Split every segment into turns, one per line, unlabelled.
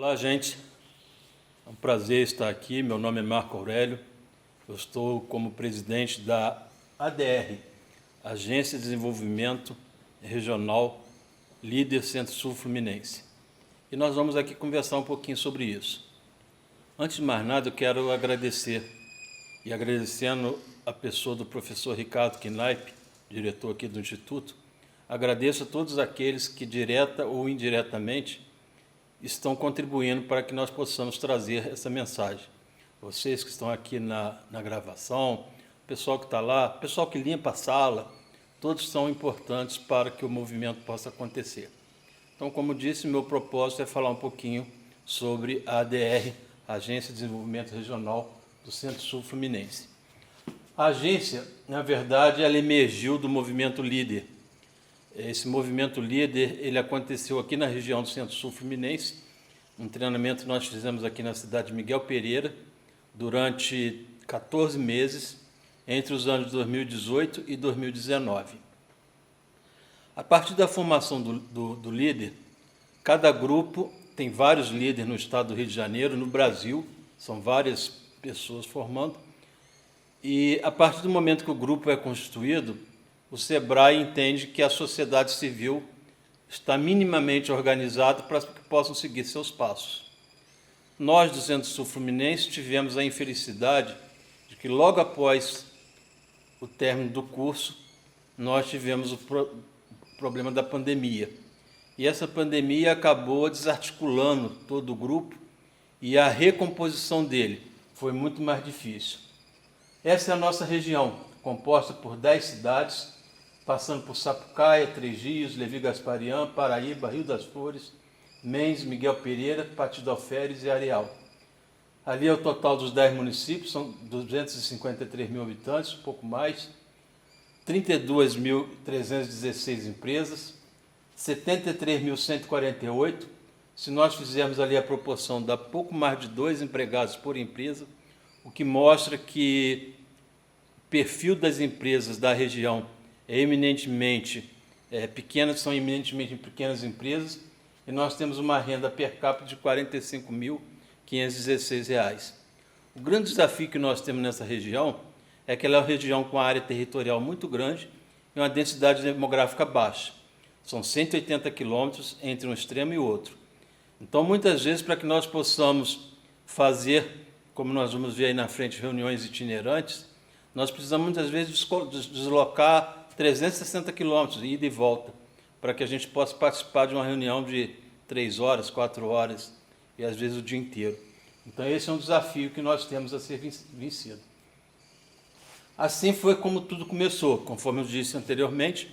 Olá, gente. É um prazer estar aqui. Meu nome é Marco Aurélio. Eu estou como presidente da ADR, Agência de Desenvolvimento Regional Líder Centro-Sul Fluminense. E nós vamos aqui conversar um pouquinho sobre isso. Antes de mais nada, eu quero agradecer, e agradecendo a pessoa do professor Ricardo Knaip, diretor aqui do Instituto, agradeço a todos aqueles que, direta ou indiretamente, estão contribuindo para que nós possamos trazer essa mensagem. Vocês que estão aqui na gravação, o pessoal que está lá, o pessoal que limpa a sala, todos são importantes para que o movimento possa acontecer. Então, como disse, meu propósito é falar um pouquinho sobre a ADR, Agência de Desenvolvimento Regional do Centro-Sul Fluminense. A agência, na verdade, ela emergiu do movimento líder. Esse movimento líder, ele aconteceu aqui na região do Centro-Sul Fluminense, um treinamento que nós fizemos aqui na cidade de Miguel Pereira, durante 14 meses, entre os anos 2018 e 2019. A partir da formação do líder, cada grupo tem vários líderes no estado do Rio de Janeiro, no Brasil, são várias pessoas formando, e a partir do momento que o grupo é constituído, o SEBRAE entende que a sociedade civil está minimamente organizada para que possam seguir seus passos. Nós, do Centro-Sul Fluminense, tivemos a infelicidade de que, logo após o término do curso, nós tivemos o problema da pandemia. E essa pandemia acabou desarticulando todo o grupo e a recomposição dele foi muito mais difícil. Essa é a nossa região, composta por 10 cidades, passando por Sapucaia, Três Rios, Levi Gasparian, Paraíba, Rio das Flores, Mendes, Miguel Pereira, Pati do Alferes e Areal. Ali é o total dos 10 municípios, são 253 mil habitantes, um pouco mais, 32.316 empresas, 73.148. Se nós fizermos ali a proporção, dá pouco mais de 2 empregados por empresa, o que mostra que o perfil das empresas da região é eminentemente pequenas, são eminentemente pequenas empresas, e nós temos uma renda per capita de R$ 45.516. O grande desafio que nós temos nessa região é que ela é uma região com área territorial muito grande e uma densidade demográfica baixa. São 180 quilômetros entre um extremo e o outro. Então, muitas vezes, para que nós possamos fazer, como nós vamos ver aí na frente, reuniões itinerantes, nós precisamos muitas vezes deslocar 360 quilômetros, ida e volta, para que a gente possa participar de uma reunião de 3 horas, 4 horas, e às vezes o dia inteiro. Então, esse é um desafio que nós temos a ser vencido. Assim foi como tudo começou, conforme eu disse anteriormente,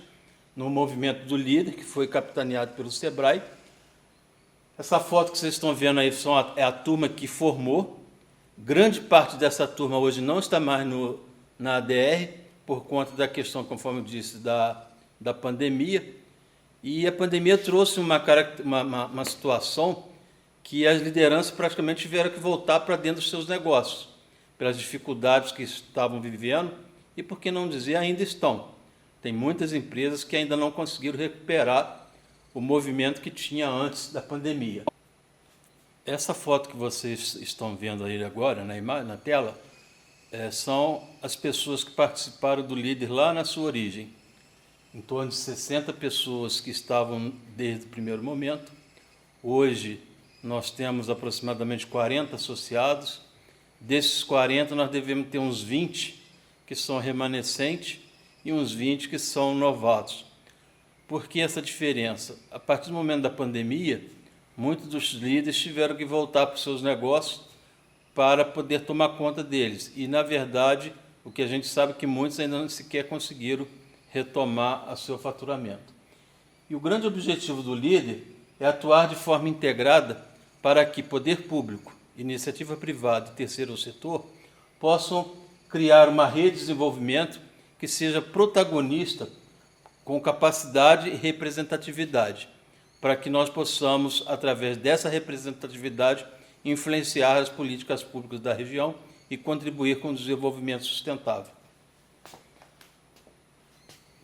no movimento do líder, que foi capitaneado pelo SEBRAE. Essa foto que vocês estão vendo aí é a turma que formou. Grande parte dessa turma hoje não está mais na ADR, por conta da questão, conforme eu disse, da pandemia. E a pandemia trouxe uma situação que as lideranças praticamente tiveram que voltar para dentro dos seus negócios, pelas dificuldades que estavam vivendo e, por que não dizer, ainda estão. Tem muitas empresas que ainda não conseguiram recuperar o movimento que tinha antes da pandemia. Essa foto que vocês estão vendo aí agora na tela são as pessoas que participaram do líder lá na sua origem. Em torno de 60 pessoas que estavam desde o primeiro momento. Hoje nós temos aproximadamente 40 associados. Desses 40 nós devemos ter uns 20 que são remanescentes e uns 20 que são novatos. Por que essa diferença? A partir do momento da pandemia, muitos dos líderes tiveram que voltar para os seus negócios para poder tomar conta deles. E, na verdade, o que a gente sabe é que muitos ainda não sequer conseguiram retomar o seu faturamento. E o grande objetivo do líder é atuar de forma integrada para que poder público, iniciativa privada e terceiro setor possam criar uma rede de desenvolvimento que seja protagonista com capacidade e representatividade, para que nós possamos, através dessa representatividade, influenciar as políticas públicas da região e contribuir com o desenvolvimento sustentável.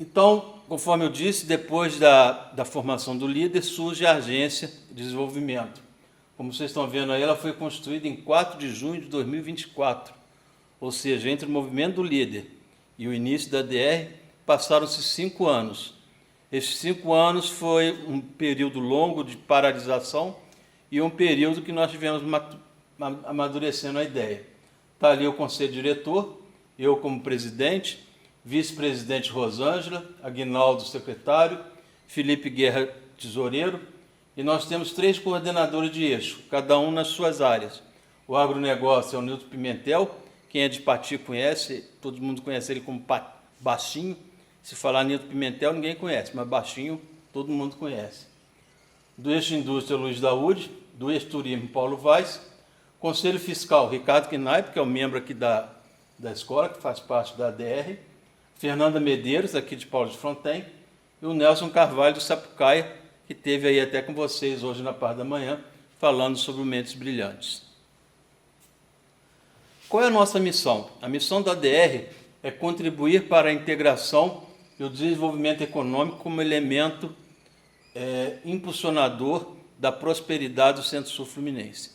Então, conforme eu disse, depois da formação do líder, surge a Agência de Desenvolvimento. Como vocês estão vendo aí, ela foi construída em 4 de junho de 2024, ou seja, entre o movimento do líder e o início da ADR, passaram-se 5 anos. Esses 5 anos foi um período longo de paralisação e um período que nós tivemos amadurecendo a ideia. Está ali o conselho diretor, eu como presidente, vice-presidente Rosângela, Aguinaldo secretário, Felipe Guerra tesoureiro, e nós temos 3 coordenadores de eixo, cada um nas suas áreas. O agronegócio é o Nilton Pimentel, quem é de Pati conhece, todo mundo conhece ele como Baixinho. Se falar Nilton Pimentel, ninguém conhece, mas Baixinho todo mundo conhece. Do eixo indústria, Luiz Daúde, do eixo turismo, Paulo Vaz, conselho fiscal, Ricardo Knaip, que é o membro aqui da escola, que faz parte da ADR, Fernanda Medeiros, aqui de Paulo de Fronten, e o Nelson Carvalho, do Sapucaia, que esteve aí até com vocês hoje na parte da manhã, falando sobre o Mentes Brilhantes. Qual é a nossa missão? A missão da ADR é contribuir para a integração e o desenvolvimento econômico como elemento impulsionador da prosperidade do Centro-Sul Fluminense.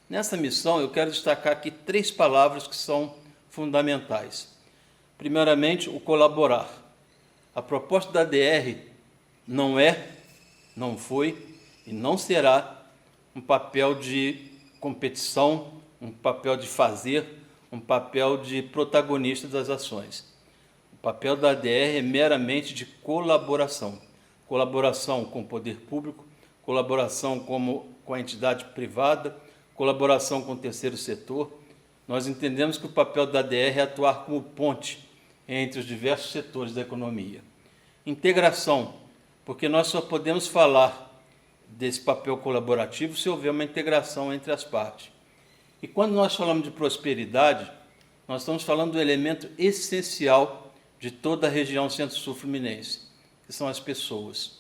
Nessa missão, eu quero destacar aqui 3 palavras que são fundamentais. Primeiramente, o colaborar. A proposta da ADR não é, não foi e não será um papel de competição, um papel de fazer, um papel de protagonista das ações. O papel da ADR é meramente de colaboração. Colaboração com o poder público, colaboração com a entidade privada, colaboração com o terceiro setor. Nós entendemos que o papel da ADR é atuar como ponte entre os diversos setores da economia. Integração, porque nós só podemos falar desse papel colaborativo se houver uma integração entre as partes. E quando nós falamos de prosperidade, nós estamos falando do elemento essencial de toda a região Centro-Sul Fluminense, que são as pessoas.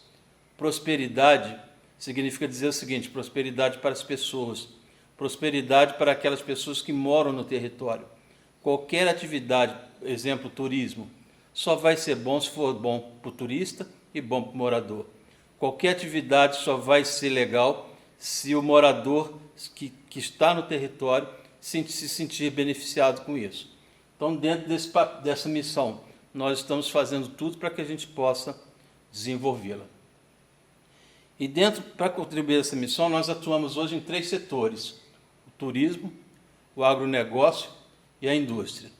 Prosperidade significa dizer o seguinte: prosperidade para as pessoas, prosperidade para aquelas pessoas que moram no território. Qualquer atividade, exemplo, turismo, só vai ser bom se for bom para o turista e bom para o morador. Qualquer atividade só vai ser legal se o morador que está no território se sentir beneficiado com isso. Então, dentro dessa missão, nós estamos fazendo tudo para que a gente possa desenvolvê-la. E para contribuir a essa missão, nós atuamos hoje em 3 setores: o turismo, o agronegócio e a indústria.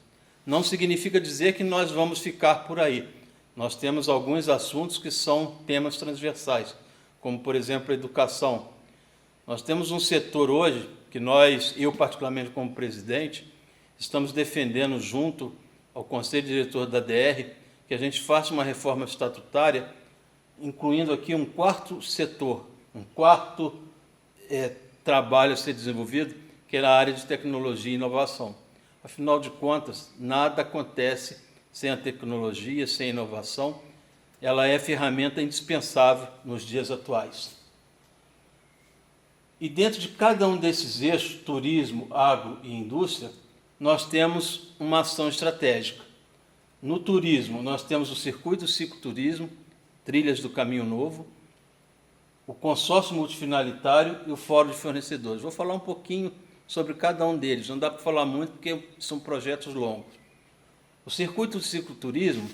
Não significa dizer que nós vamos ficar por aí. Nós temos alguns assuntos que são temas transversais, como, por exemplo, a educação. Nós temos um setor hoje que eu particularmente como presidente, estamos defendendo junto ao Conselho Diretor da ADR, que a gente faça uma reforma estatutária, incluindo aqui um 4º setor, um 4º trabalho a ser desenvolvido, que é a área de tecnologia e inovação. Afinal de contas, nada acontece sem a tecnologia, sem a inovação. Ela é ferramenta indispensável nos dias atuais. E dentro de cada um desses eixos, turismo, agro e indústria, nós temos uma ação estratégica. No turismo, nós temos o Circuito do Cicloturismo, Trilhas do Caminho Novo, o Consórcio Multifinalitário e o Fórum de Fornecedores. Vou falar um pouquinho sobre cada um deles, não dá para falar muito porque são projetos longos. O Circuito do Cicloturismo,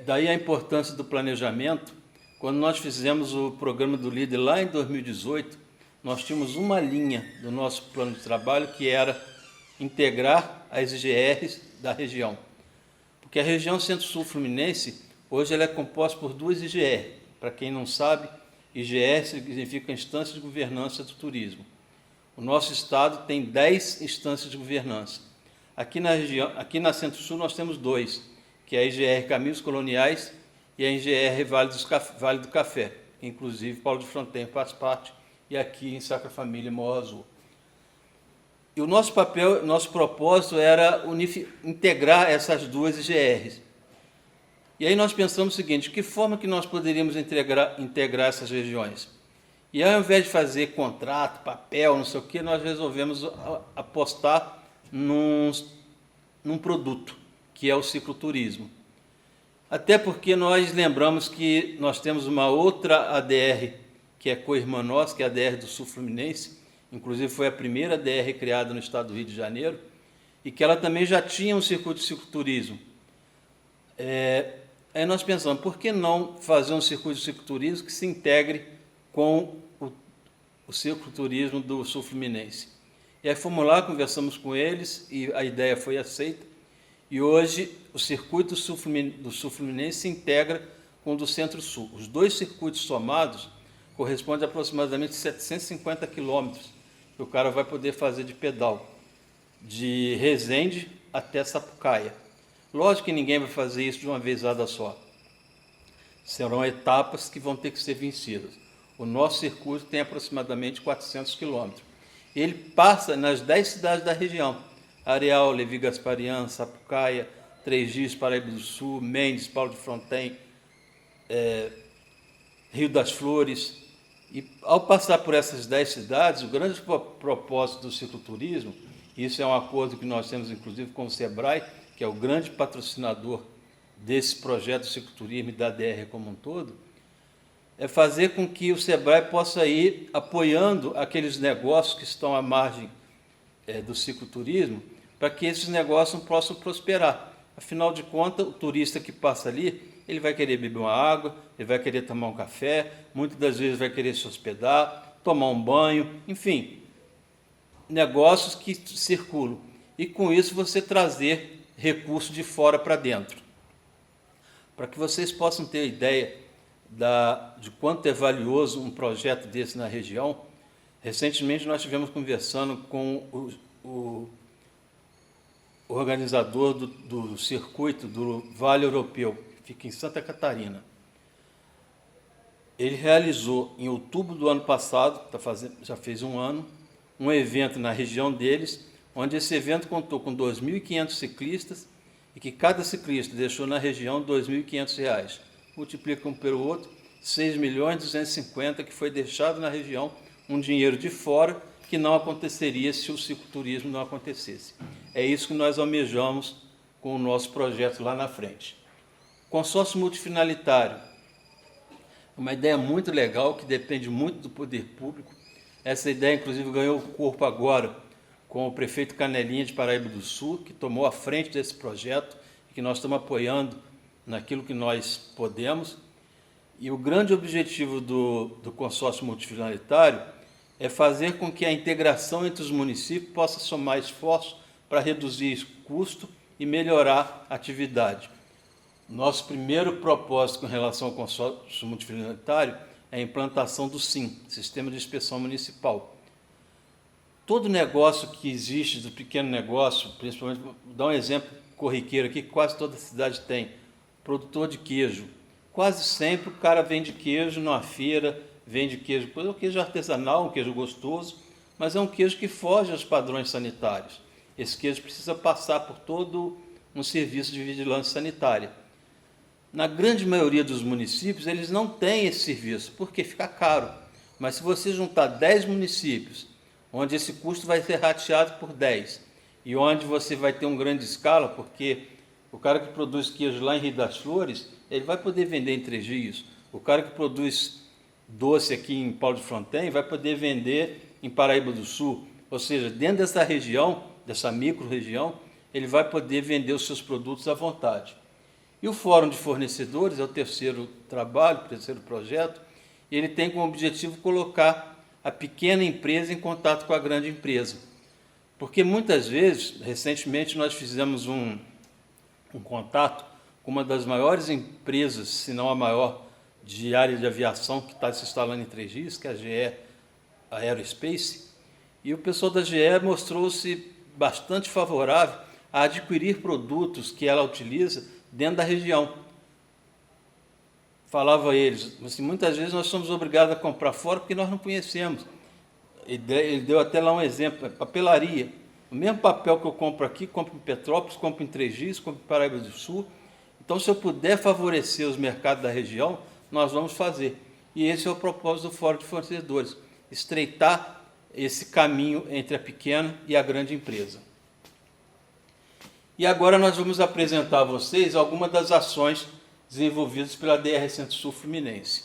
daí a importância do planejamento. Quando nós fizemos o programa do líder lá em 2018, nós tínhamos uma linha do nosso plano de trabalho que era integrar as IGRs da região. Porque a região Centro-Sul Fluminense, hoje ela é composta por 2 IGR. Para quem não sabe, IGR significa Instância de Governança do Turismo. O nosso estado tem 10 instâncias de governança. Aqui na Centro-Sul nós temos 2, que é a IGR Caminhos Coloniais e a IGR Vale do Café, que inclusive Paulo de Fronten faz parte, e aqui em Sacra Família, Morro Azul. E o nosso propósito era integrar essas 2 IGRs. E aí nós pensamos o seguinte: de que forma que nós poderíamos integrar essas regiões? E ao invés de fazer contrato, papel, não sei o quê, nós resolvemos apostar num produto, que é o cicloturismo. Até porque nós lembramos que nós temos uma outra ADR, que é co-irmã nossa, que é a DR do Sul Fluminense, inclusive foi a primeira DR criada no estado do Rio de Janeiro, e que ela também já tinha um circuito de cicloturismo. Aí nós pensamos, por que não fazer um circuito de cicloturismo que se integre com o cicloturismo do Sul Fluminense? E aí fomos lá, conversamos com eles e a ideia foi aceita. E hoje o circuito do Sul Fluminense se integra com o do Centro-Sul. Os dois circuitos somados correspondem a aproximadamente 750 quilômetros que o cara vai poder fazer de pedal, de Resende até Sapucaia. Lógico que ninguém vai fazer isso de uma vezada só. Serão etapas que vão ter que ser vencidas. O nosso circuito tem aproximadamente 400 quilômetros. Ele passa nas 10 cidades da região: Areal, Levi Gasparian, Sapucaia, Três Rios, Paraíba do Sul, Mendes, Paulo de Fronten, Rio das Flores. E ao passar por essas 10 cidades, o grande propósito do cicloturismo, isso é um acordo que nós temos inclusive com o Sebrae, que é o grande patrocinador desse projeto do cicloturismo e da DR como um todo, é fazer com que o Sebrae possa ir apoiando aqueles negócios que estão à margem do cicloturismo, para que esses negócios possam prosperar. Afinal de contas, o turista que passa ali, ele vai querer beber uma água, ele vai querer tomar um café, muitas das vezes vai querer se hospedar, tomar um banho, enfim, negócios que circulam. E com isso você trazer recursos de fora para dentro. Para que vocês possam ter ideia de quanto é valioso um projeto desse na região, recentemente nós estivemos conversando com o organizador do circuito do Vale Europeu, que fica em Santa Catarina. Ele realizou, em outubro do ano passado, já fez um ano, um evento na região deles, onde esse evento contou com 2.500 ciclistas e que cada ciclista deixou na região R$ 2.500. Multiplica um pelo outro, 6.250.000 que foi deixado na região, um dinheiro de fora que não aconteceria se o cicloturismo não acontecesse. É isso que nós almejamos com o nosso projeto lá na frente. Consórcio multifinalitário, uma ideia muito legal que depende muito do poder público. Essa ideia, inclusive, ganhou corpo agora com o prefeito Canelinha de Paraíba do Sul, que tomou a frente desse projeto e que nós estamos apoiando naquilo que nós podemos. E o grande objetivo do consórcio multifinalitário é fazer com que a integração entre os municípios possa somar esforços para reduzir custo e melhorar a atividade. Nosso primeiro propósito com relação ao consórcio multifinalitário é a implantação do SIM, Sistema de Inspeção Municipal. Todo negócio que existe, do pequeno negócio, principalmente, vou dar um exemplo corriqueiro aqui, que quase toda cidade tem, produtor de queijo. Quase sempre o cara vende queijo numa feira, vende queijo, é um queijo artesanal, um queijo gostoso, mas é um queijo que foge aos padrões sanitários. Esse queijo precisa passar por todo um serviço de vigilância sanitária. Na grande maioria dos municípios, eles não têm esse serviço, porque fica caro. Mas se você juntar 10 municípios, onde esse custo vai ser rateado por 10, e onde você vai ter uma grande escala, porque o cara que produz queijo lá em Rio das Flores, ele vai poder vender em Três Rios. O cara que produz doce aqui em Paulo de Fronten vai poder vender em Paraíba do Sul. Ou seja, dentro dessa região, dessa micro-região, ele vai poder vender os seus produtos à vontade. E o Fórum de Fornecedores é o terceiro trabalho, o terceiro projeto, e ele tem como objetivo colocar a pequena empresa em contato com a grande empresa. Porque muitas vezes, recentemente, nós fizemos um contato com uma das maiores empresas, se não a maior, de área de aviação que está se instalando em Três Rios, que é a GE Aerospace, e o pessoal da GE mostrou-se bastante favorável a adquirir produtos que ela utiliza dentro da região. Falava a eles, assim, muitas vezes nós somos obrigados a comprar fora porque nós não conhecemos. Ele deu até lá um exemplo, papelaria. O mesmo papel que eu compro aqui, compro em Petrópolis, compro em Três Rios, compro em Paraíba do Sul. Então, se eu puder favorecer os mercados da região, nós vamos fazer. E esse é o propósito do Fórum de Fornecedores, estreitar esse caminho entre a pequena e a grande empresa. E agora nós vamos apresentar a vocês algumas das ações desenvolvidas pela DR Centro-Sul Fluminense.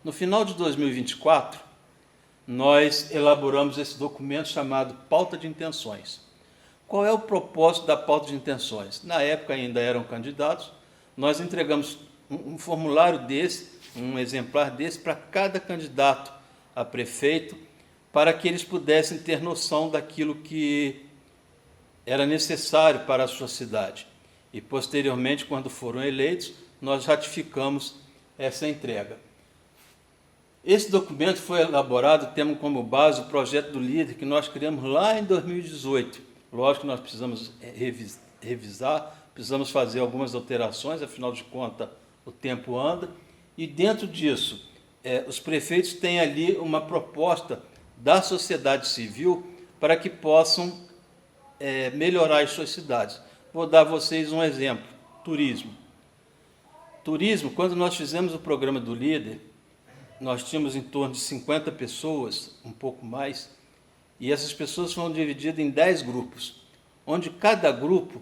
No final de 2024, nós elaboramos esse documento chamado Pauta de Intenções. Qual é o propósito da pauta de intenções? Na época ainda eram candidatos, nós entregamos um formulário desse, um exemplar desse, para cada candidato a prefeito, para que eles pudessem ter noção daquilo que era necessário para a sua cidade. E, posteriormente, quando foram eleitos, nós ratificamos essa entrega. Esse documento foi elaborado, tendo como base o projeto do líder que nós criamos lá em 2018. Lógico que nós precisamos revisar, precisamos fazer algumas alterações, afinal de contas o tempo anda, e dentro disso, os prefeitos têm ali uma proposta da sociedade civil para que possam melhorar as suas cidades. Vou dar a vocês um exemplo: turismo. Turismo, quando nós fizemos o programa do líder, nós tínhamos em torno de 50 pessoas, um pouco mais, e essas pessoas foram divididas em 10 grupos, onde cada grupo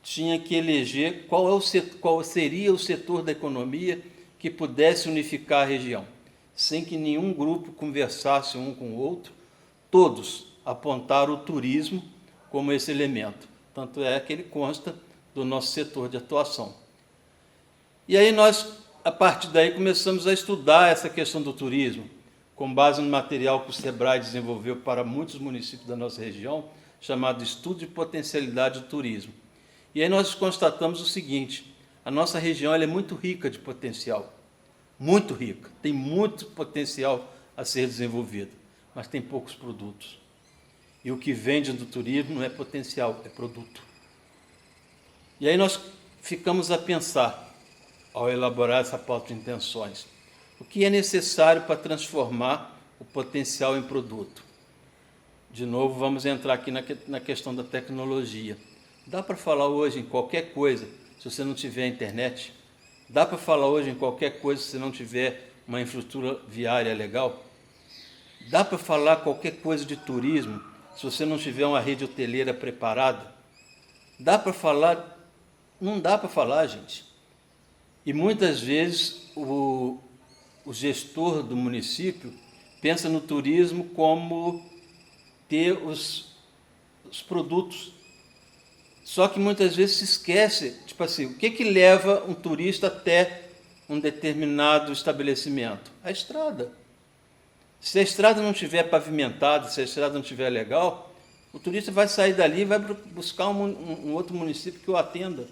tinha que eleger qual seria o setor da economia que pudesse unificar a região, sem que nenhum grupo conversasse um com o outro. Todos apontaram o turismo como esse elemento, tanto é que ele consta do nosso setor de atuação. E aí nós, a partir daí, começamos a estudar essa questão do turismo, com base no material que o SEBRAE desenvolveu para muitos municípios da nossa região, chamado Estudo de Potencialidade do Turismo. E aí nós constatamos o seguinte: a nossa região ela é muito rica de potencial, muito rica, tem muito potencial a ser desenvolvido, mas tem poucos produtos. E o que vende do turismo não é potencial, é produto. E aí nós ficamos a pensar, ao elaborar essa pauta de intenções, o que é necessário para transformar o potencial em produto. De novo, vamos entrar aqui na questão da tecnologia. Dá para falar hoje em qualquer coisa se você não tiver internet? Dá para falar hoje em qualquer coisa se você não tiver uma infraestrutura viária legal? Dá para falar qualquer coisa de turismo se você não tiver uma rede hoteleira preparada? Dá para falar? Não dá para falar, gente. E muitas vezes o gestor do município pensa no turismo como ter os produtos. Só que muitas vezes se esquece, tipo assim, o que leva um turista até um determinado estabelecimento? A estrada. Se a estrada não estiver pavimentada, se a estrada não estiver legal, o turista vai sair dali e vai buscar um outro município que o atenda.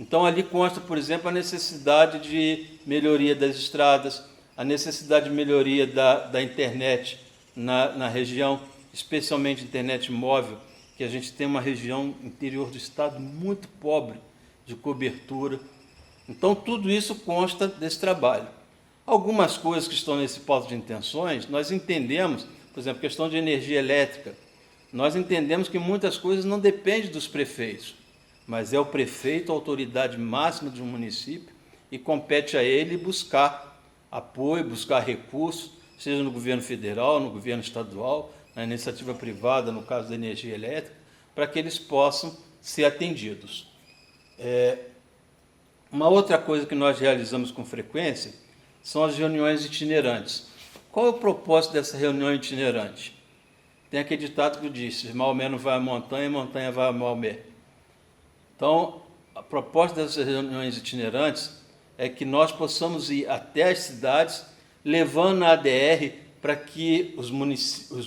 Então, ali consta, por exemplo, a necessidade de melhoria das estradas, a necessidade de melhoria da internet na região, especialmente internet móvel, que a gente tem uma região interior do estado muito pobre de cobertura. Então, tudo isso consta desse trabalho. Algumas coisas que estão nesse pauta de intenções, nós entendemos, por exemplo, questão de energia elétrica, nós entendemos que muitas coisas não dependem dos prefeitos, mas é o prefeito a autoridade máxima de um município e compete a ele buscar apoio, buscar recursos, seja no governo federal, no governo estadual, na iniciativa privada, no caso da energia elétrica, para que eles possam ser atendidos. Uma outra coisa que nós realizamos com frequência são as reuniões itinerantes. Qual é o propósito dessa reunião itinerante? Tem aquele ditado que diz: Maomé não vai à montanha, montanha vai a Maomé. Então, a proposta dessas reuniões itinerantes é que nós possamos ir até as cidades, levando a ADR para que os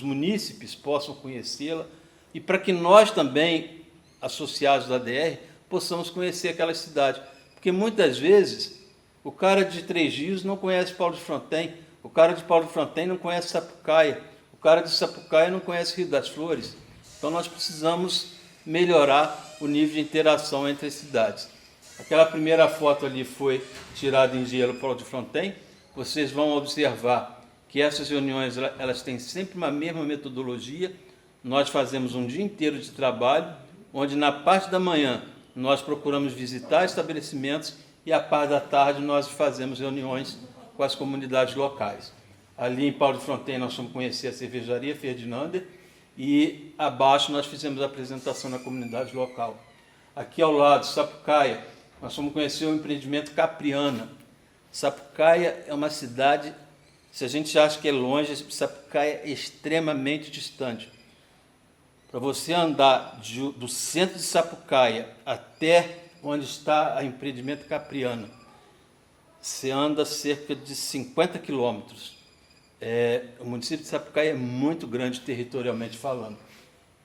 munícipes possam conhecê-la e para que nós também, associados da ADR, possamos conhecer aquela cidade. Porque muitas vezes o cara de Três Rios não conhece Paulo de Fronten, o cara de Paulo de Fronten não conhece Sapucaia, o cara de Sapucaia não conhece Rio das Flores. Então nós precisamos melhorar o nível de interação entre as cidades. Aquela primeira foto ali foi tirada em gelo Paulo de Fronten. Vocês vão observar que essas reuniões elas têm sempre uma mesma metodologia. Nós fazemos um dia inteiro de trabalho, onde na parte da manhã nós procuramos visitar estabelecimentos e à parte da tarde nós fazemos reuniões com as comunidades locais. Ali em Paulo de Fronten nós fomos conhecer a cervejaria Ferdinander e abaixo nós fizemos a apresentação na comunidade local. Aqui ao lado, Sapucaia, nós fomos conhecer o empreendimento Capriana. Sapucaia é uma cidade Se a gente acha que é longe, Sapucaia é extremamente distante. Para você andar do centro de Sapucaia até onde está a empreendimento Capriana, você anda cerca de 50 quilômetros. O município de Sapucaia é muito grande territorialmente falando.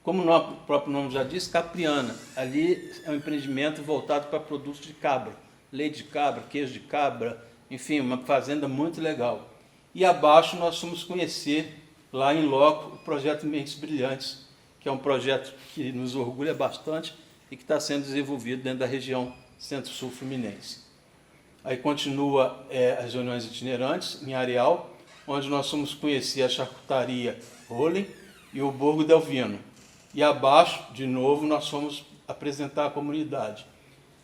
Como o próprio nome já diz, Capriana. Ali é um empreendimento voltado para produtos de cabra. Leite de cabra, queijo de cabra, enfim, uma fazenda muito legal. E abaixo nós fomos conhecer, lá em loco, o projeto Mentes Brilhantes, que é um projeto que nos orgulha bastante e que está sendo desenvolvido dentro da região Centro-Sul Fluminense. Aí continua as reuniões itinerantes em Areal, onde nós fomos conhecer a charcutaria Rolling e o Borgo Delvino. E abaixo, de novo, nós fomos apresentar a comunidade.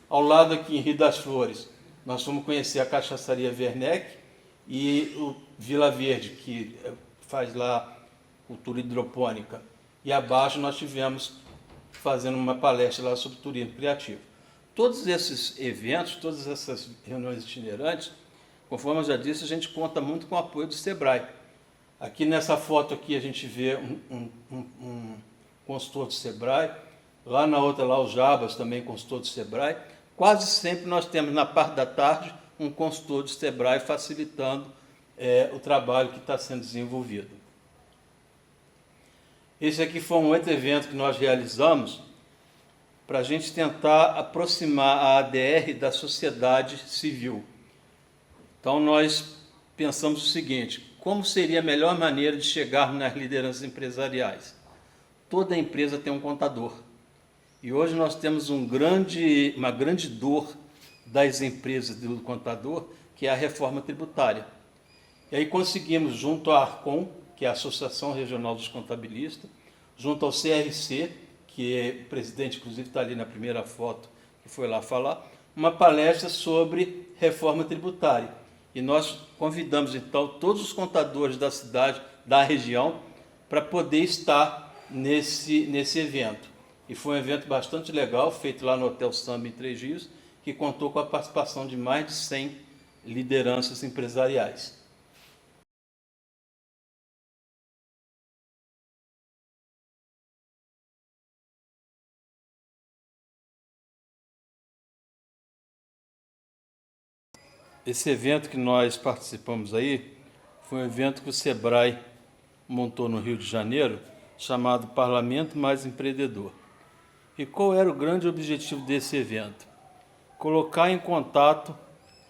Ao lado aqui em Rio das Flores, nós fomos conhecer a cachaçaria Werneck e o Vila Verde, que faz lá cultura hidropônica. E abaixo nós tivemos fazendo uma palestra lá sobre turismo criativo. Todos esses eventos, todas essas reuniões itinerantes, conforme eu já disse, a gente conta muito com o apoio do SEBRAE. Aqui nessa foto aqui a gente vê um consultor do SEBRAE, lá na outra lá o Jabas, também consultor do SEBRAE. Quase sempre nós temos na parte da tarde um consultor do SEBRAE facilitando o trabalho que está sendo desenvolvido. Esse aqui foi um outro evento que nós realizamos para a gente tentar aproximar a ADR da sociedade civil. Então nós pensamos o seguinte: como seria a melhor maneira de chegar nas lideranças empresariais? Toda empresa tem um contador. E hoje nós temos uma grande dor das empresas do contador, que é a reforma tributária. E aí conseguimos, junto à ARCOM, que é a Associação Regional dos Contabilistas, junto ao CRC, que o presidente, inclusive, está ali na primeira foto, que foi lá falar, uma palestra sobre reforma tributária. E nós convidamos, então, todos os contadores da cidade, da região, para poder estar nesse evento. E foi um evento bastante legal, feito lá no Hotel Samba, em Três Rios, que contou com a participação de mais de 100 lideranças empresariais. Esse evento que nós participamos aí foi um evento que o SEBRAE montou no Rio de Janeiro, chamado Parlamento Mais Empreendedor. E qual era o grande objetivo desse evento? Colocar em contato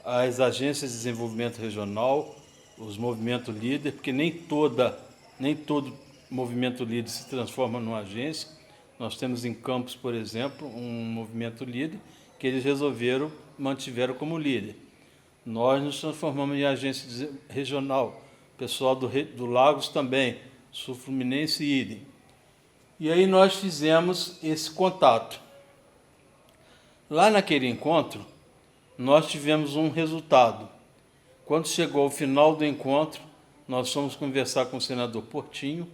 as agências de desenvolvimento regional, os movimentos líder, porque nem todo movimento líder se transforma numa agência. Nós temos em Campos, por exemplo, um movimento líder que eles mantiveram como líder. Nós nos transformamos em agência regional, pessoal do Lagos também, Sul Fluminense e idem. E aí nós fizemos esse contato. Lá naquele encontro, nós tivemos um resultado. Quando chegou ao final do encontro, nós fomos conversar com o senador Portinho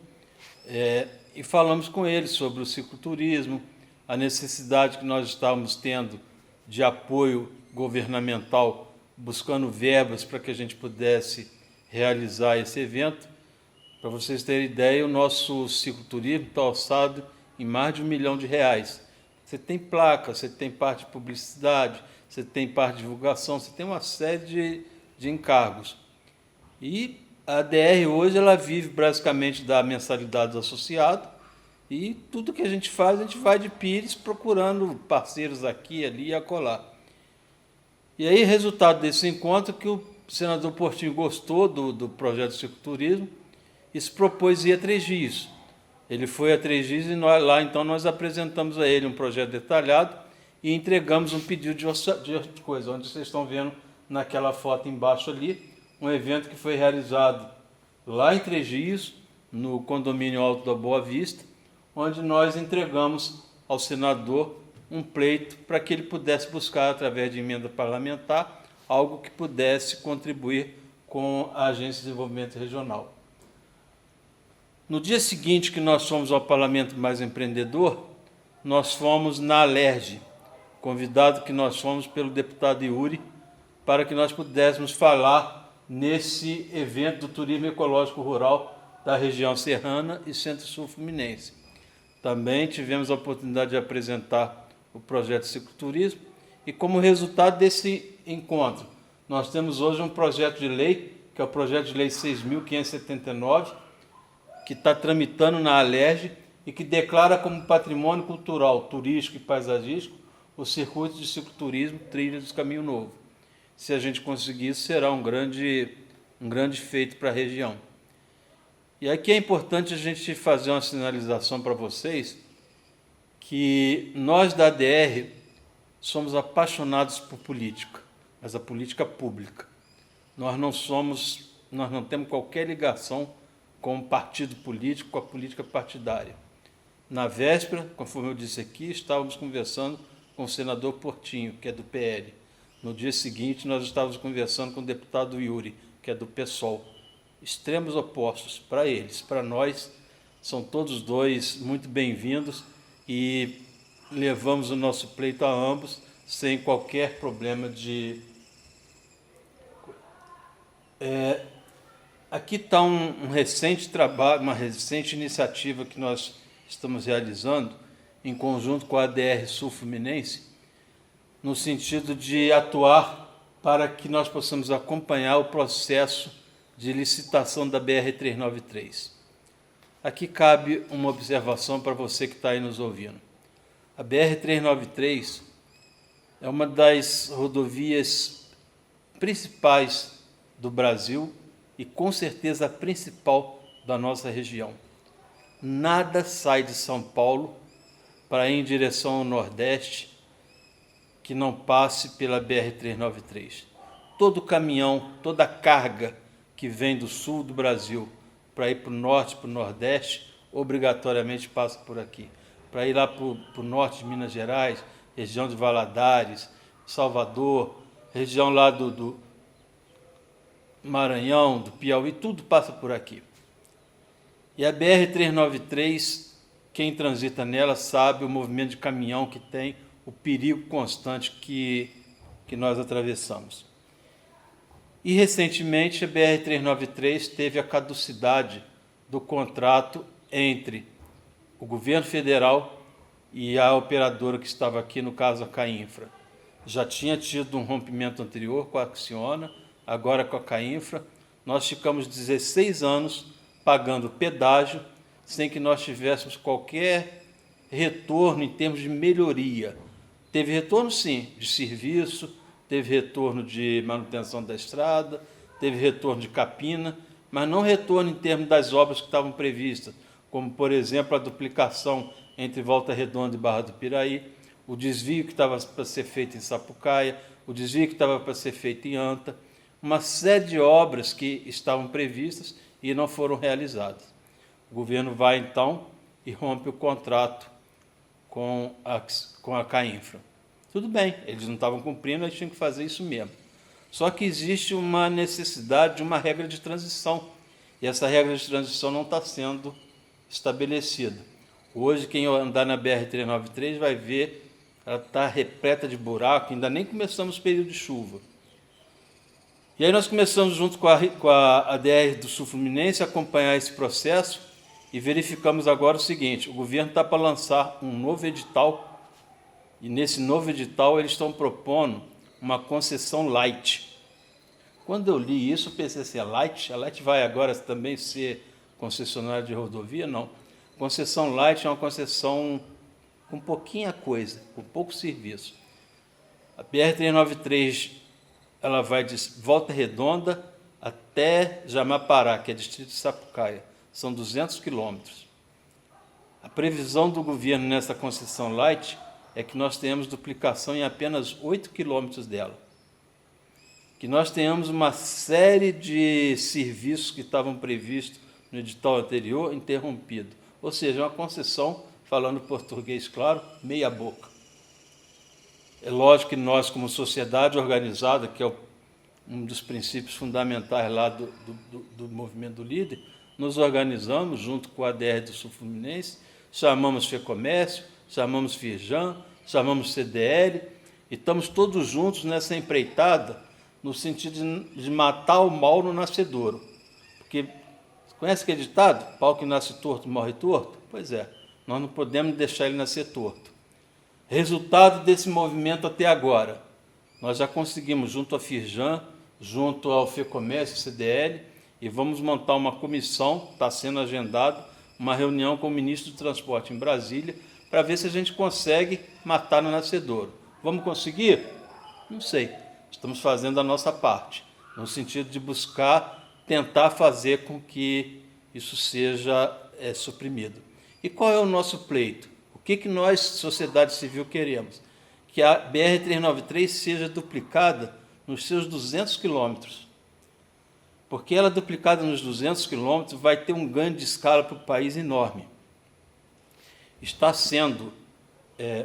e falamos com ele sobre o cicloturismo, a necessidade que nós estávamos tendo de apoio governamental, buscando verbas para que a gente pudesse realizar esse evento. Para vocês terem ideia, o nosso cicloturismo está orçado em mais de R$1 milhão. Você tem placa, você tem parte de publicidade, você tem parte de divulgação, você tem uma série de encargos. E a ADR hoje ela vive basicamente da mensalidade do associado, e tudo que a gente faz, a gente vai de pires procurando parceiros aqui, ali e acolá. E aí, resultado desse encontro, que o senador Portinho gostou do projeto de cicloturismo e se propôs ir a Três Rios. Ele foi a Três Rios e lá então nós apresentamos a ele um projeto detalhado e entregamos um pedido de coisa, onde vocês estão vendo naquela foto embaixo ali, um evento que foi realizado lá em Três Rios, no condomínio Alto da Boa Vista, onde nós entregamos ao senador um pleito para que ele pudesse buscar, através de emenda parlamentar, algo que pudesse contribuir com a Agência de Desenvolvimento Regional. No dia seguinte que nós fomos ao Parlamento Mais Empreendedor, nós fomos na Alerj, convidado que nós fomos pelo deputado Yuri, para que nós pudéssemos falar nesse evento do turismo ecológico rural da região serrana e centro-sul fluminense. Também tivemos a oportunidade de apresentar o projeto Cicloturismo e, como resultado desse encontro, nós temos hoje um projeto de lei, que é o projeto de lei 6.579, que está tramitando na Alerj e que declara como patrimônio cultural, turístico e paisagístico o circuito de cicloturismo Trilha do Caminho Novo. Se a gente conseguir isso, será um grande feito para a região. E aqui é importante a gente fazer uma sinalização para vocês que nós da ADR somos apaixonados por política, mas a política pública. Nós não temos qualquer ligação com o partido político, com a política partidária. Na véspera, conforme eu disse aqui, estávamos conversando com o senador Portinho, que é do PL. No dia seguinte, nós estávamos conversando com o deputado Yuri, que é do PSOL. Extremos opostos para eles. Para nós, são todos dois muito bem-vindos e levamos o nosso pleito a ambos sem qualquer problema de... Aqui está um recente trabalho, uma recente iniciativa que nós estamos realizando em conjunto com a ADR Sul Fluminense, no sentido de atuar para que nós possamos acompanhar o processo de licitação da BR-393. Aqui cabe uma observação para você que está aí nos ouvindo. A BR-393 é uma das rodovias principais do Brasil e, com certeza, a principal da nossa região. Nada sai de São Paulo para ir em direção ao Nordeste que não passe pela BR-393. Todo caminhão, toda carga que vem do sul do Brasil para ir para o norte, para o Nordeste, obrigatoriamente passa por aqui. Para ir lá para o norte de Minas Gerais, região de Valadares, Salvador, região lá do Maranhão, do Piauí, tudo passa por aqui. E a BR-393, quem transita nela sabe o movimento de caminhão que tem, o perigo constante que nós atravessamos. E, recentemente, a BR-393 teve a caducidade do contrato entre o governo federal e a operadora que estava aqui, no caso a Cainfra. Já tinha tido um rompimento anterior com a Acciona, agora com a Cainfra. Nós ficamos 16 anos pagando pedágio sem que nós tivéssemos qualquer retorno em termos de melhoria. Teve retorno, sim, de serviço, teve retorno de manutenção da estrada, teve retorno de capina, mas não retorno em termos das obras que estavam previstas, como, por exemplo, a duplicação entre Volta Redonda e Barra do Piraí, o desvio que estava para ser feito em Sapucaia, o desvio que estava para ser feito em Anta, uma série de obras que estavam previstas e não foram realizadas. O governo vai, então, e rompe o contrato com a Cainfra. Tudo bem, eles não estavam cumprindo, eles tinham que fazer isso mesmo. Só que existe uma necessidade de uma regra de transição, e essa regra de transição não está sendo estabelecida. Hoje, quem andar na BR-393 vai ver, ela está repleta de buraco, ainda nem começamos o período de chuva. E aí nós começamos, junto com a ADR do Sul Fluminense, a acompanhar esse processo e verificamos agora o seguinte: o governo está para lançar um novo edital, e nesse novo edital eles estão propondo uma concessão light. Quando eu li isso, eu pensei assim, a Light vai agora também ser concessionária de rodovia? Não. Concessão light é uma concessão com pouquinha coisa, com pouco serviço. A BR-393 ela vai de Volta Redonda até Jamapará, que é distrito de Sapucaia. São 200 quilômetros. A previsão do governo nessa concessão light é que nós tenhamos duplicação em apenas 8 quilômetros dela. Que nós tenhamos uma série de serviços que estavam previstos no edital anterior interrompido. Ou seja, uma concessão, falando português claro, meia boca. É lógico que nós, como sociedade organizada, que é um dos princípios fundamentais lá do movimento do líder, nos organizamos junto com a ADR do Sul Fluminense, chamamos FEComércio, chamamos Firjan, chamamos CDL, e estamos todos juntos nessa empreitada no sentido de matar o mal no nascedouro. Porque, conhece aquele ditado? Pau que nasce torto, morre torto? Pois é, nós não podemos deixar ele nascer torto. Resultado desse movimento até agora, nós já conseguimos, junto à Firjan, junto ao FEComércio, CDL, e vamos montar uma comissão, está sendo agendado, uma reunião com o ministro do Transporte em Brasília, para ver se a gente consegue matar no nascedouro. Vamos conseguir? Não sei. Estamos fazendo a nossa parte, no sentido de buscar, tentar fazer com que isso seja suprimido. E qual é o nosso pleito? O que nós, sociedade civil, queremos? Que a BR-393 seja duplicada nos seus 200 quilômetros. Porque ela duplicada nos 200 quilômetros vai ter um ganho de escala para o país enorme. Está sendo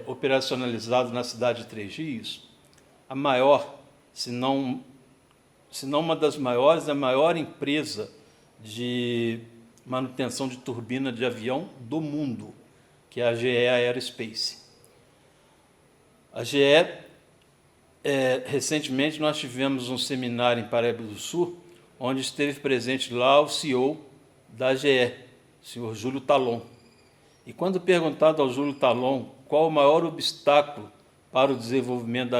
operacionalizado na cidade de Três Rios a maior, se não uma das maiores, a maior empresa de manutenção de turbina de avião do mundo, que é a GE Aerospace. A GE, recentemente nós tivemos um seminário em Paraíba do Sul, onde esteve presente lá o CEO da GE, o senhor Júlio Talon. E quando perguntado ao Júlio Talon qual o maior obstáculo para o desenvolvimento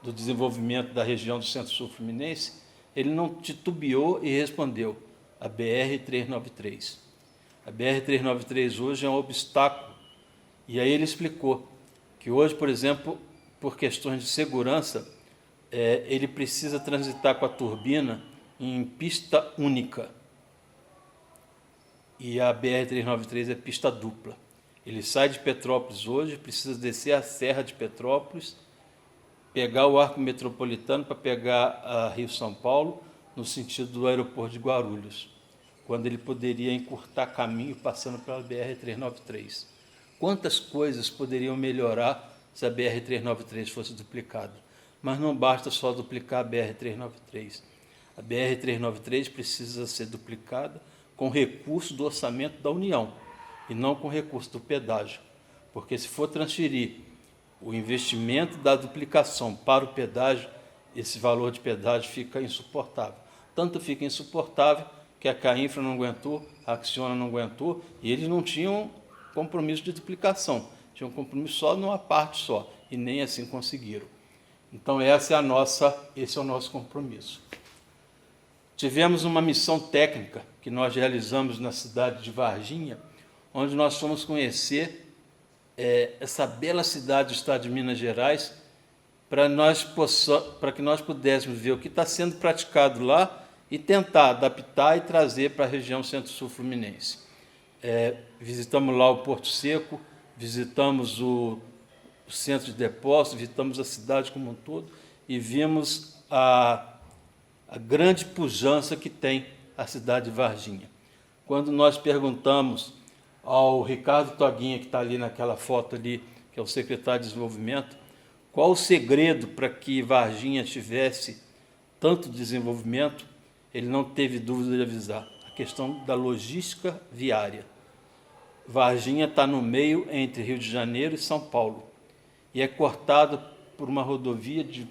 do desenvolvimento da região do Centro-Sul Fluminense, ele não titubeou e respondeu: a BR-393. A BR-393 hoje é um obstáculo. E aí ele explicou que hoje, por exemplo, por questões de segurança, ele precisa transitar com a turbina em pista única. E a BR-393 é pista dupla. Ele sai de Petrópolis hoje, precisa descer a Serra de Petrópolis, pegar o arco metropolitano para pegar a Rio-São Paulo, no sentido do aeroporto de Guarulhos, quando ele poderia encurtar caminho passando pela BR-393. Quantas coisas poderiam melhorar se a BR-393 fosse duplicada? Mas não basta só duplicar a BR-393. A BR-393 precisa ser duplicada com recurso do orçamento da União e não com recurso do pedágio. Porque se for transferir o investimento da duplicação para o pedágio, esse valor de pedágio fica insuportável. Tanto fica insuportável que a Cainfra não aguentou, a Acciona não aguentou, e eles não tinham compromisso de duplicação, tinham compromisso só numa parte só, e nem assim conseguiram. Então esse é o nosso compromisso. Tivemos uma missão técnica que nós realizamos na cidade de Varginha, onde nós fomos conhecer essa bela cidade do estado de Minas Gerais, para que nós pudéssemos ver o que está sendo praticado lá e tentar adaptar e trazer para a região Centro-Sul Fluminense. Visitamos lá o Porto Seco, visitamos o centro de depósito, visitamos a cidade como um todo e vimos a grande pujança que tem a cidade de Varginha. Quando nós perguntamos ao Ricardo Toguinha, que está ali naquela foto ali, que é o secretário de Desenvolvimento, qual o segredo para que Varginha tivesse tanto desenvolvimento, ele não teve dúvida de avisar: a questão da logística viária. Varginha está no meio entre Rio de Janeiro e São Paulo e é cortado por uma rodovia de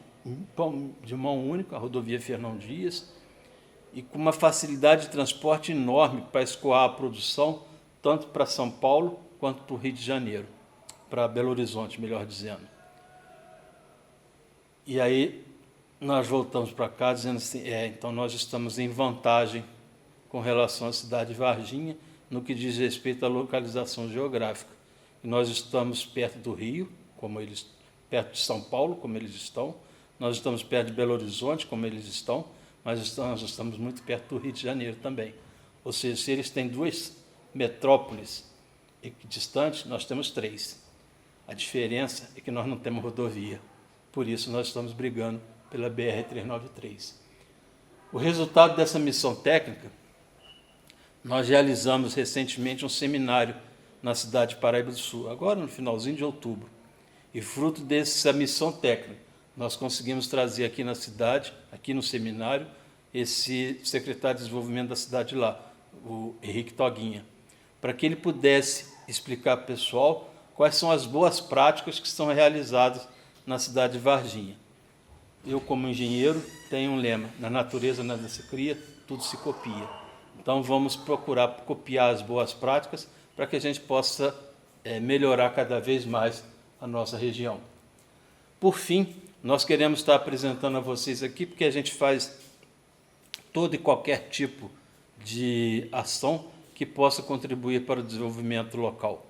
mão única, a rodovia Fernão Dias, e com uma facilidade de transporte enorme para escoar a produção, tanto para São Paulo quanto para o Rio de Janeiro, para Belo Horizonte, melhor dizendo. E aí nós voltamos para cá dizendo assim, então nós estamos em vantagem com relação à cidade de Varginha, no que diz respeito à localização geográfica. E nós estamos perto do Rio, perto de São Paulo, como eles estão, nós estamos perto de Belo Horizonte, como eles estão, mas nós estamos muito perto do Rio de Janeiro também. Ou seja, se eles têm duas metrópoles distantes, nós temos três. A diferença é que nós não temos rodovia. Por isso nós estamos brigando pela BR-393. O resultado dessa missão técnica, nós realizamos recentemente um seminário na cidade de Paraíba do Sul, agora no finalzinho de outubro. E fruto dessa missão técnica, nós conseguimos trazer aqui na cidade, aqui no seminário, esse secretário de desenvolvimento da cidade lá, o Henrique Toguinha, para que ele pudesse explicar para o pessoal quais são as boas práticas que são realizadas na cidade de Varginha. eu como engenheiro tenho um lema: na natureza nada se cria, tudo se copia. Então vamos procurar copiar as boas práticas para que a gente possa melhorar cada vez mais a nossa região. Por fim, nós queremos estar apresentando a vocês aqui, porque a gente faz todo e qualquer tipo de ação que possa contribuir para o desenvolvimento local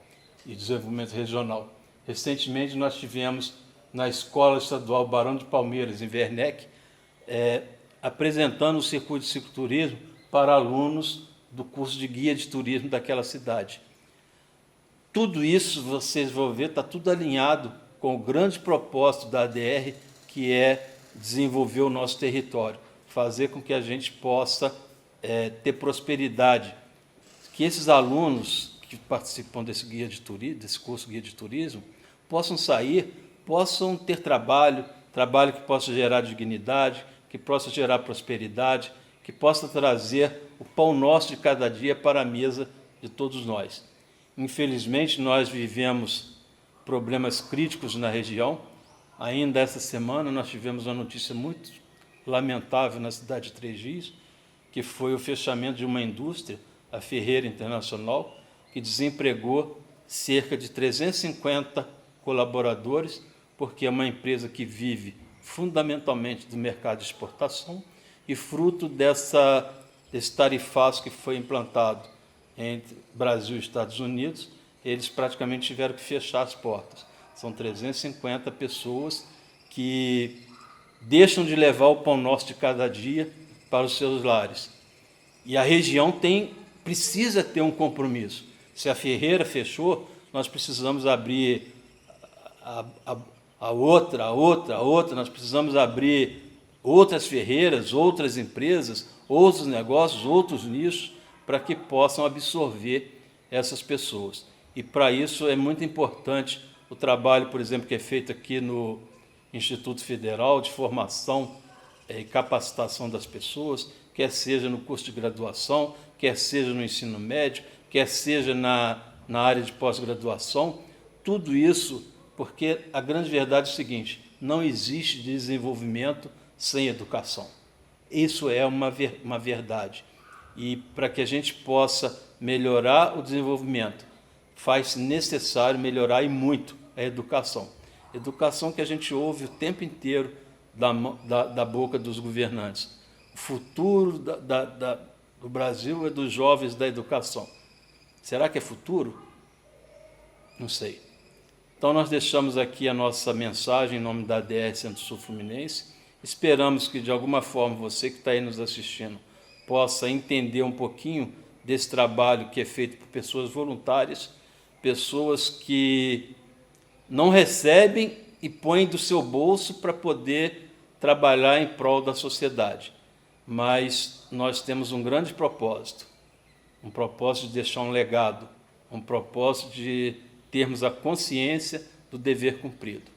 e desenvolvimento regional. Recentemente nós tivemos na Escola Estadual Barão de Palmeiras, em Werneck, apresentando o circuito de cicloturismo para alunos do curso de guia de turismo daquela cidade. Tudo isso, vocês vão ver, está tudo alinhado com o grande propósito da ADR, que é desenvolver o nosso território, fazer com que a gente possa ter prosperidade, que esses alunos que participam desse curso guia de turismo, possam sair, possam ter trabalho que possa gerar dignidade, que possa gerar prosperidade, que possa trazer o pão nosso de cada dia para a mesa de todos nós. Infelizmente, nós vivemos problemas críticos na região. Ainda essa semana nós tivemos uma notícia muito lamentável na cidade de Três Rios, que foi o fechamento de uma indústria, a Ferreira Internacional, que desempregou cerca de 350 colaboradores, porque é uma empresa que vive fundamentalmente do mercado de exportação e fruto desse tarifaço que foi implantado entre Brasil e Estados Unidos, eles praticamente tiveram que fechar as portas. São 350 pessoas que deixam de levar o pão nosso de cada dia para os seus lares. E a região precisa ter um compromisso. Se a Ferreira fechou, nós precisamos abrir a outra, nós precisamos abrir outras ferreiras, outras empresas, outros negócios, outros nichos, para que possam absorver essas pessoas. E para isso é muito importante o trabalho, por exemplo, que é feito aqui no Instituto Federal de Formação e Capacitação das Pessoas, quer seja no curso de graduação, quer seja no ensino médio, quer seja na área de pós-graduação, tudo isso porque a grande verdade é o seguinte: não existe desenvolvimento sem educação. Isso é uma verdade. E para que a gente possa melhorar o desenvolvimento, faz necessário melhorar e muito a educação. Educação que a gente ouve o tempo inteiro da boca dos governantes. O futuro do Brasil é dos jovens da educação. Será que é futuro? Não sei. Então nós deixamos aqui a nossa mensagem em nome da ADR Centro-Sul Fluminense. Esperamos que de alguma forma você que está aí nos assistindo possa entender um pouquinho desse trabalho que é feito por pessoas voluntárias, pessoas que não recebem e põem do seu bolso para poder trabalhar em prol da sociedade. Mas nós temos um grande propósito, um propósito de deixar um legado, um propósito de termos a consciência do dever cumprido.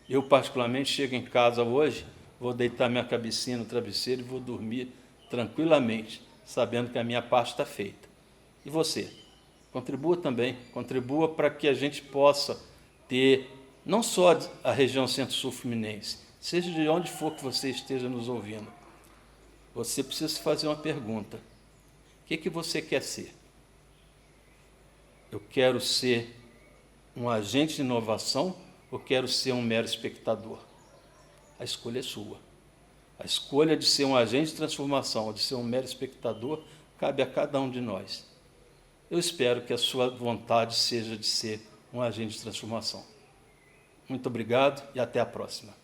Eu, particularmente, chego em casa hoje, vou deitar minha cabecinha no travesseiro e vou dormir tranquilamente, sabendo que a minha parte está feita. E você? Contribua também, contribua para que a gente possa ter, não só a região Centro-Sul Fluminense, seja de onde for que você esteja nos ouvindo, você precisa se fazer uma pergunta: o que você quer ser? Eu quero ser um agente de inovação ou quero ser um mero espectador? A escolha é sua. A escolha de ser um agente de transformação ou de ser um mero espectador cabe a cada um de nós. Eu espero que a sua vontade seja de ser um agente de transformação. Muito obrigado e até a próxima.